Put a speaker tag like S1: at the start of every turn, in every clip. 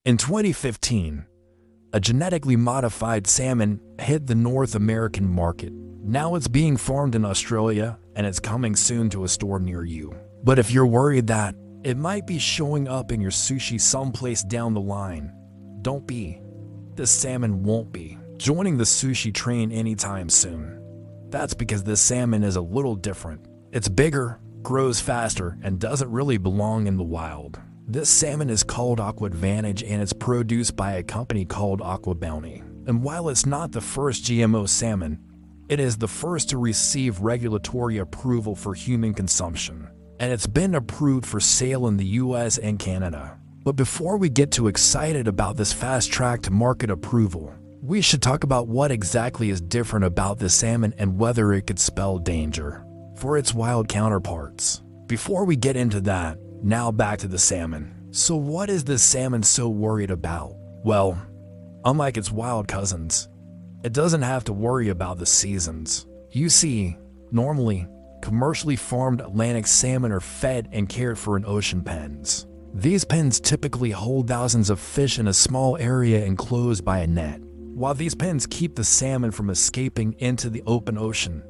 S1: In 2015, a genetically modified salmon hit the North American market. Now it's being farmed in Australia and it's coming soon to a store near you. But if you're worried that it might be showing up in your sushi someplace down the line, don't be. This salmon won't be joining the sushi train anytime soon. That's because this salmon is a little different. It's bigger, grows faster, and doesn't really belong in the wild. This salmon is called Aqua Advantage and it's produced by a company called Aqua Bounty. And while it's not the first GMO salmon, it is the first to receive regulatory approval for human consumption. And it's been approved for sale in the US and Canada. But before we get too excited about this fast-track to market approval, we should talk about what exactly is different about this salmon and whether it could spell danger for its wild counterparts. Before we get into that, now back to the salmon. So what is this salmon so worried about? Well, unlike its wild cousins, it doesn't have to worry about the seasons. You see, normally, commercially farmed Atlantic salmon are fed and cared for in ocean pens. These pens typically hold thousands of fish in a small area enclosed by a net. While these pens keep the salmon from escaping into the open ocean,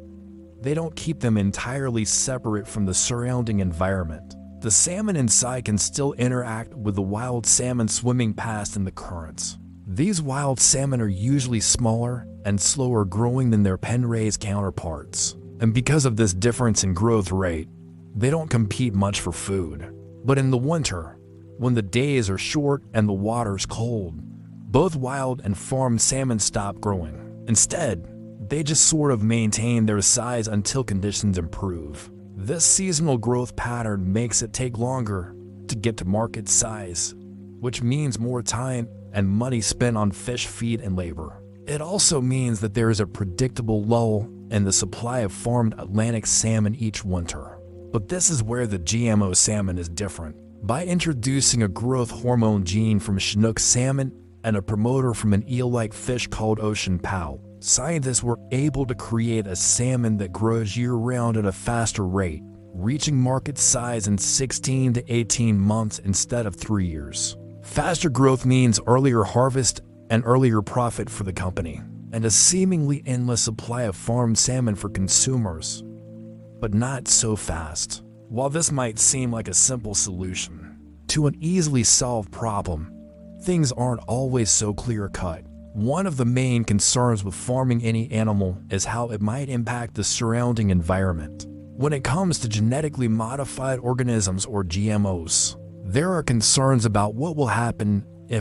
S1: they don't keep them entirely separate from the surrounding environment. The salmon inside can still interact with the wild salmon swimming past in the currents. These wild salmon are usually smaller and slower growing than their pen-raised counterparts. And because of this difference in growth rate, they don't compete much for food. But in the winter, when the days are short and the water's cold, both wild and farmed salmon stop growing. Instead, they just sort of maintain their size until conditions improve. This seasonal growth pattern makes it take longer to get to market size, which means more time and money spent on fish feed and labor. It also means that there is a predictable lull in the supply of farmed Atlantic salmon each winter. But this is where the GMO salmon is different. By introducing a growth hormone gene from Chinook salmon and a promoter from an eel-like fish called ocean pout, scientists were able to create a salmon that grows year-round at a faster rate, reaching market size in 16 to 18 months instead of 3 years. Faster growth means earlier harvest and earlier profit for the company, and a seemingly endless supply of farmed salmon for consumers. But not so fast. While this might seem like a simple solution to an easily solved problem, things aren't always so clear-cut. One of the main concerns with farming any animal is how it might impact the surrounding environment. When it comes to genetically modified organisms or GMOs, there are concerns about what will happen